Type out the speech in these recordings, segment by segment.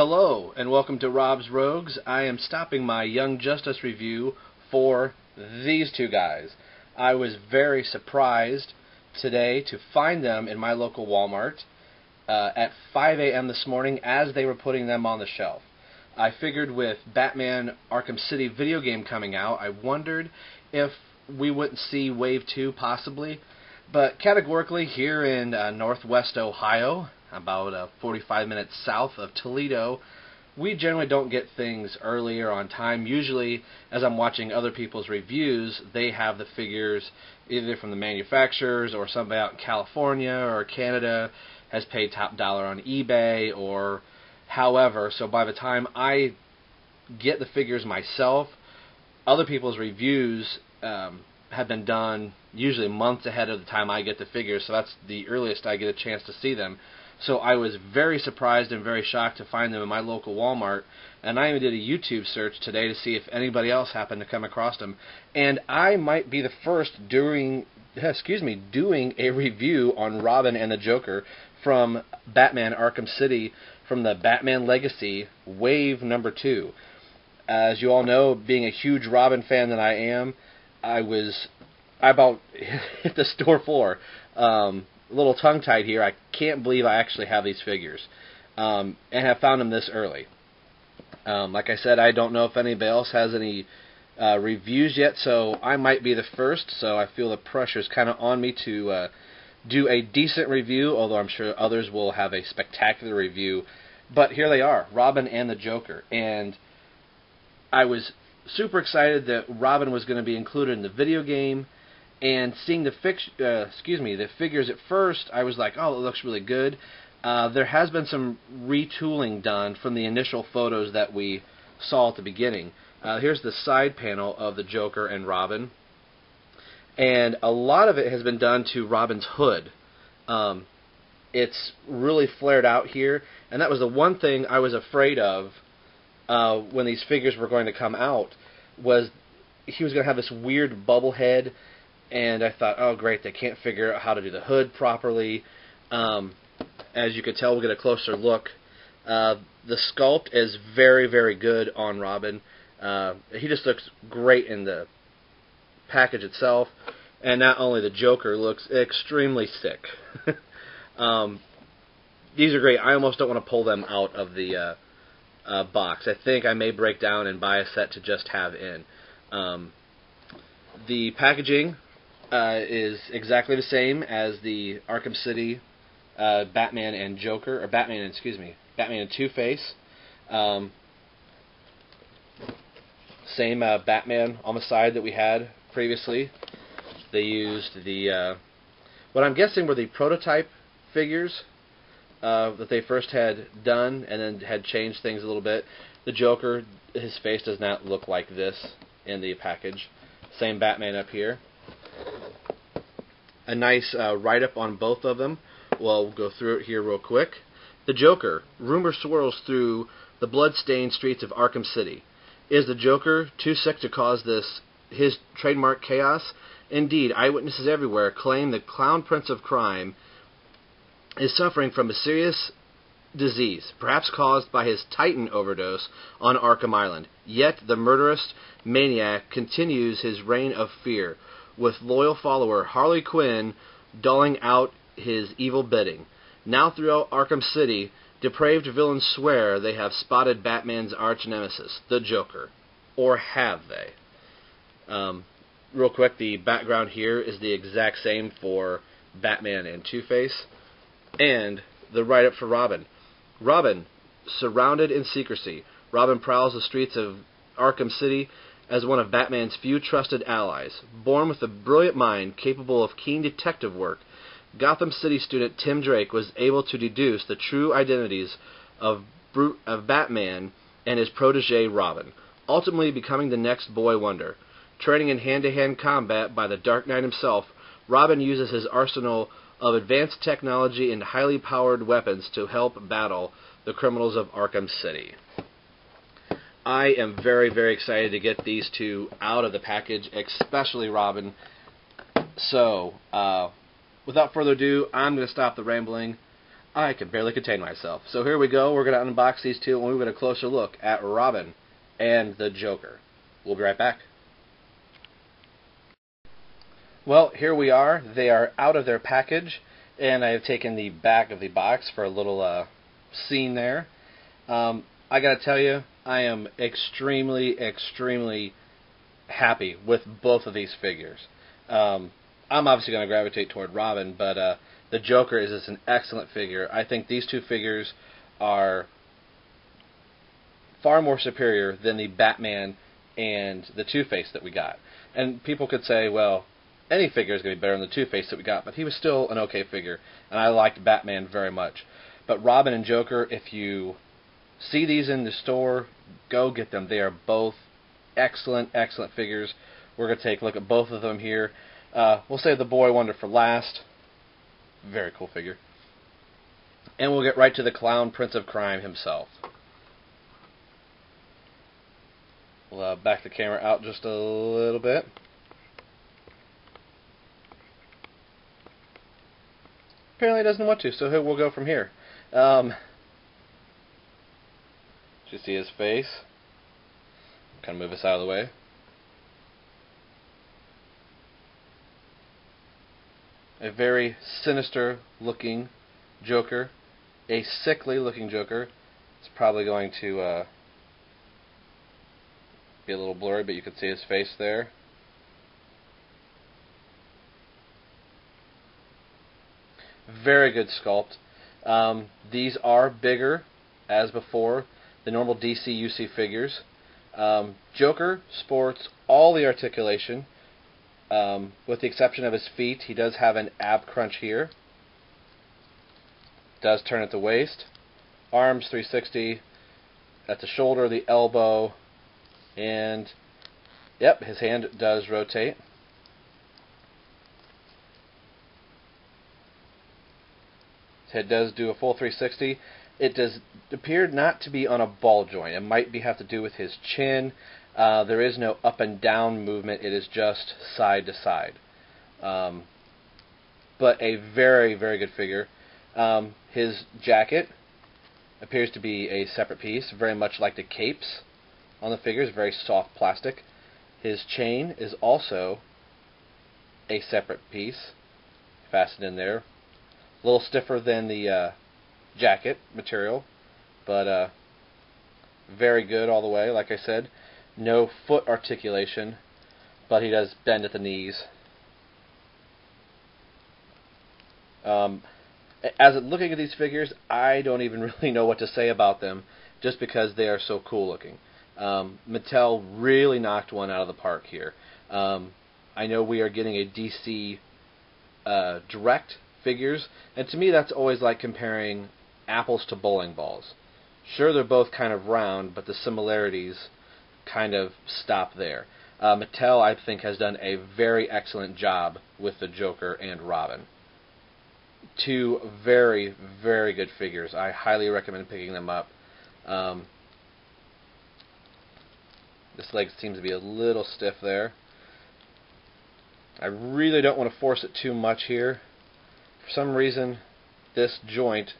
Hello, and welcome to Rob's Rogues. I am stopping my Young Justice review for these two guys. I was very surprised today to find them in my local Walmart at 5 a.m. this morning as they were putting them on the shelf. I figured with Batman Arkham City video game coming out, I wondered if we wouldn't see Wave 2 possibly. But categorically, here in northwest Ohio, about 45 minutes south of Toledo, we generally don't get things earlier on time. Usually, as I'm watching other people's reviews, they have the figures either from the manufacturers or somebody out in California or Canada has paid top dollar on eBay or however. So by the time I get the figures myself, other people's reviews have been done usually months ahead of the time I get the figures, so that's the earliest I get a chance to see them. So I was very surprised and very shocked to find them in my local Walmart, and I even did a YouTube search today to see if anybody else happened to come across them. And I might be the first doing a review on Robin and the Joker from Batman Arkham City from the Batman Legacy Wave number 2. As you all know, being a huge Robin fan that I am, I about hit the store floor. A little tongue-tied here. I can't believe I actually have these figures and have found them this early. Like I said, I don't know if anybody else has any reviews yet, so I might be the first, so I feel the pressure's kind of on me to do a decent review, although I'm sure others will have a spectacular review. But here they are, Robin and the Joker, and I was super excited that Robin was going to be included in the video game, and seeing the figures at first, I was like, oh, it looks really good. There has been some retooling done from the initial photos that we saw at the beginning. Here's the side panel of the Joker and Robin, and a lot of it has been done to Robin's hood. It's really flared out here, and that was the one thing I was afraid of when these figures were going to come out, was he was going to have this weird bubble head, and I thought, oh great, they can't figure out how to do the hood properly. As you can tell, we'll get a closer look. The sculpt is very, very good on Robin. He just looks great in the package itself, and not only the Joker looks extremely sick. These are great. I almost don't want to pull them out of the box. I think I may break down and buy a set to just have in. The packaging is exactly the same as the Arkham City Batman and Joker, or Batman and Two-Face. Same Batman on the side that we had previously. They used the what I'm guessing were the prototype figures that they first had done, and then had changed things a little bit. The Joker, his face does not look like this in the package. Same Batman up here. A nice write-up on both of them. Well, we'll go through it here real quick. The Joker. Rumor swirls through the blood-stained streets of Arkham City. Is the Joker too sick to cause his trademark chaos? Indeed, eyewitnesses everywhere claim the Clown Prince of Crime is suffering from a serious disease, perhaps caused by his Titan overdose on Arkham Island. Yet the murderous maniac continues his reign of fear, with loyal follower Harley Quinn doling out his evil bidding. Now throughout Arkham City, depraved villains swear they have spotted Batman's arch-nemesis, the Joker. Or have they? Real quick, the background here is the exact same for Batman and Two-Face. And the write-up for Robin. Robin, surrounded in secrecy, Robin prowls the streets of Arkham City as one of Batman's few trusted allies. Born with a brilliant mind capable of keen detective work, Gotham City student Tim Drake was able to deduce the true identities of Batman and his protege Robin, ultimately becoming the next boy wonder. Training in hand-to-hand combat by the Dark Knight himself, Robin uses his arsenal of advanced technology and highly powered weapons to help battle the criminals of Arkham City. I am very, very excited to get these two out of the package, especially Robin. So, without further ado, I'm going to stop the rambling. I can barely contain myself. So here we go. We're going to unbox these two, and we're going to closer look at Robin and the Joker. We'll be right back. Well, here we are. They are out of their package, and I have taken the back of the box for a little scene there. I got to tell you, I am extremely, extremely happy with both of these figures. I'm obviously going to gravitate toward Robin, but the Joker is just an excellent figure. I think these two figures are far more superior than the Batman and the Two-Face that we got. And people could say, well, any figure is going to be better than the Two-Face that we got, but he was still an okay figure, and I liked Batman very much. But Robin and Joker, if you see these in the store, go get them. They are both excellent, excellent figures. We're going to take a look at both of them here. We'll save the Boy Wonder for last. Very cool figure. And we'll get right to the Clown Prince of Crime himself. We'll back the camera out just a little bit. Apparently he doesn't want to, so we'll go from here. Just see his face. Kind of move this out of the way. A very sinister looking Joker. A sickly looking Joker. It's probably going to be a little blurry, but you can see his face there. Very good sculpt. These are bigger, as before, the normal DC UC figures. Joker sports all the articulation, with the exception of his feet. He does have an ab crunch here. Does turn at the waist. Arms 360 at the shoulder, the elbow, and yep, his hand does rotate. Head does do a full 360. It does appear not to be on a ball joint. It might have to do with his chin. There is no up and down movement. It is just side to side. But a very, very good figure. His jacket appears to be a separate piece, very much like the capes on the figures, very soft plastic. His chain is also a separate piece, fastened in there. A little stiffer than the jacket material, but very good all the way. Like I said, no foot articulation, but he does bend at the knees. As looking at these figures, I don't even really know what to say about them, just because they are so cool looking. Mattel really knocked one out of the park here. I know we are getting a DC Direct figures, and to me that's always like comparing apples to bowling balls. Sure, they're both kind of round, but the similarities kind of stop there. Mattel, I think, has done a very excellent job with the Joker and Robin. Two very, very good figures. I highly recommend picking them up. This leg seems to be a little stiff there. I really don't want to force it too much here. For some reason, this joint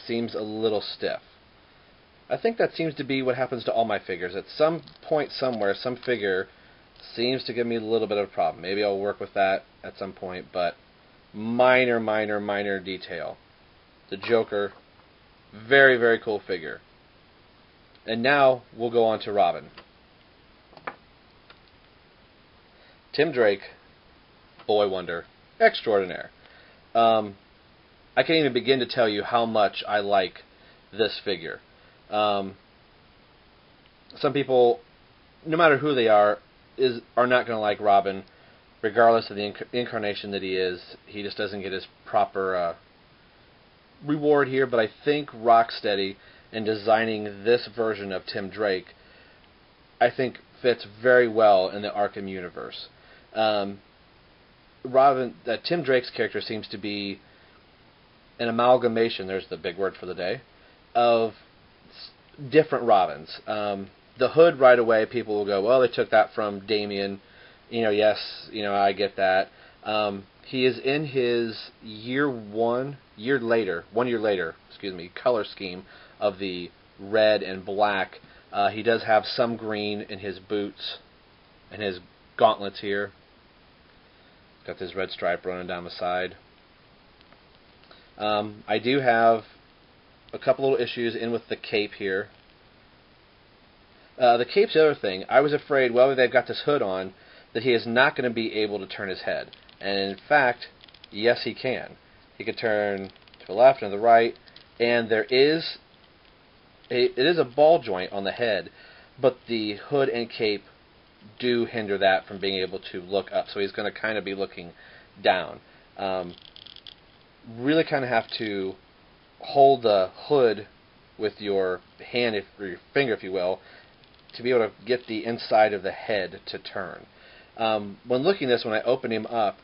seems a little stiff. I think that seems to be what happens to all my figures. At some point somewhere, some figure seems to give me a little bit of a problem. Maybe I'll work with that at some point, but minor, minor, minor detail. The Joker, very, very cool figure. And now we'll go on to Robin. Tim Drake, Boy Wonder, extraordinaire. I can't even begin to tell you how much I like this figure. Some people, no matter who they are not going to like Robin, regardless of the incarnation that he is. He just doesn't get his proper reward here. But I think Rocksteady, in designing this version of Tim Drake, I think fits very well in the Arkham universe. Tim Drake's character seems to be an amalgamation, there's the big word for the day, of different Robins. The Hood, right away, people will go, well, they took that from Damian. Yes, I get that. He is in his 1 year later, color scheme of the red and black. He does have some green in his boots and his gauntlets here. Got this red stripe running down the side. I do have a couple little issues in with the cape here. The cape's the other thing. I was afraid, well, they've got this hood on, that he is not going to be able to turn his head. And in fact, yes, he can. He can turn to the left and to the right, and it is a ball joint on the head, but the hood and cape do hinder that from being able to look up. So he's going to kind of be looking down. Really kind of have to hold the hood with your hand, or your finger, if you will, to be able to get the inside of the head to turn. When looking at this, when I open him up,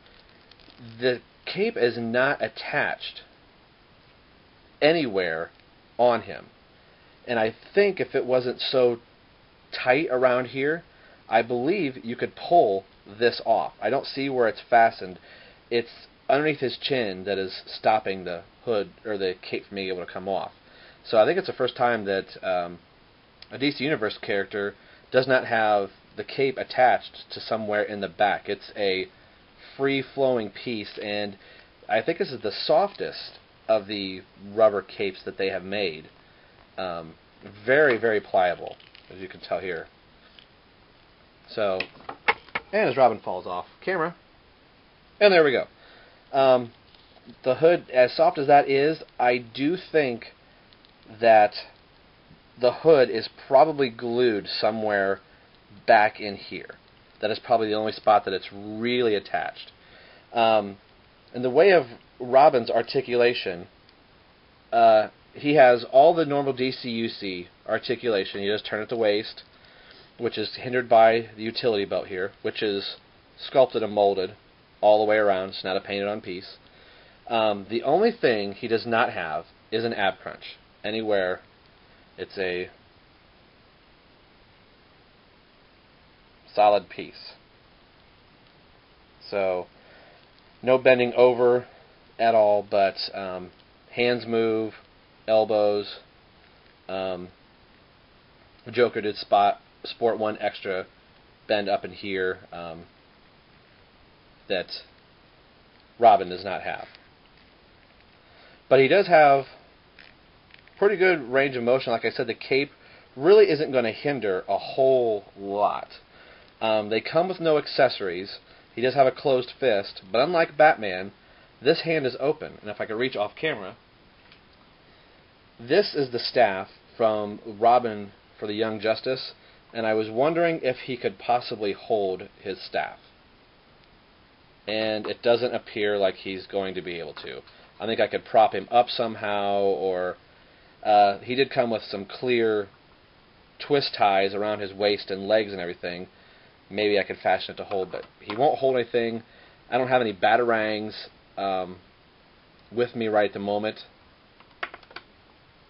the cape is not attached anywhere on him. And I think if it wasn't so tight around here, I believe you could pull this off. I don't see where it's fastened. It's underneath his chin that is stopping the hood or the cape from being able to come off. So I think it's the first time that a DC Universe character does not have the cape attached to somewhere in the back. It's a free-flowing piece, and I think this is the softest of the rubber capes that they have made. Very, very pliable, as you can tell here. So, and as Robin falls off camera, and there we go. The hood, as soft as that is, I do think that the hood is probably glued somewhere back in here. That is probably the only spot that it's really attached. In the way of Robin's articulation, he has all the normal DCUC articulation. You just turn at the waist, which is hindered by the utility belt here, which is sculpted and molded all the way around. It's not a painted-on piece. The only thing he does not have is an ab crunch anywhere. It's a solid piece. So, no bending over at all, but hands move, elbows. Joker did sport one extra bend up in here that Robin does not have. But he does have pretty good range of motion. Like I said, the cape really isn't going to hinder a whole lot. They come with no accessories. He does have a closed fist, but unlike Batman, this hand is open. And if I could reach off camera, this is the staff from Robin for the Young Justice, and I was wondering if he could possibly hold his staff. And it doesn't appear like he's going to be able to. I think I could prop him up somehow, or he did come with some clear twist ties around his waist and legs and everything. Maybe I could fashion it to hold, but he won't hold anything. I don't have any batarangs with me right at the moment.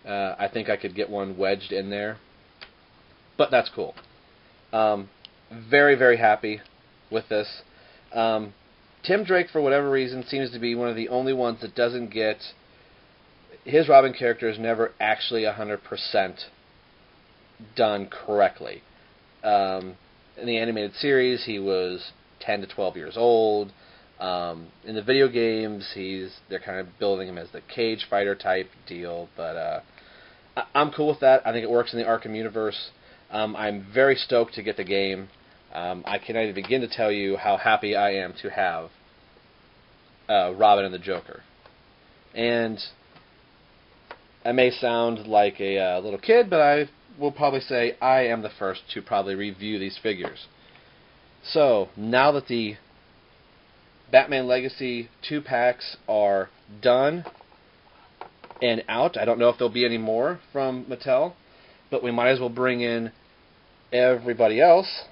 I think I could get one wedged in there, but that's cool. Very, very happy with this. Tim Drake, for whatever reason, seems to be one of the only ones that doesn't get... His Robin character is never actually 100% done correctly. In the animated series, he was 10 to 12 years old. In the video games, they're kind of building him as the cage fighter type deal, but I'm cool with that. I think it works in the Arkham universe. I'm very stoked to get the game. I cannot even begin to tell you how happy I am to have Robin and the Joker. And I may sound like a little kid, but I will probably say I am the first to probably review these figures. So, now that the Batman Legacy 2-packs are done and out, I don't know if there'll be any more from Mattel, but we might as well bring in everybody else.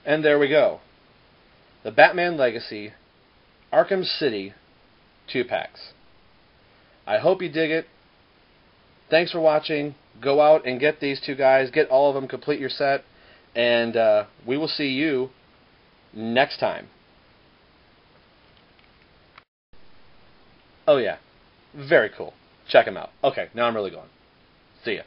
And there we go. The Batman Legacy Arkham City 2-packs. I hope you dig it. thanks for watching. Go out and get these two guys. Get all of them. Complete your set. And we will see you next time. Oh, yeah. Very cool. Check them out. Okay, now I'm really going. See ya.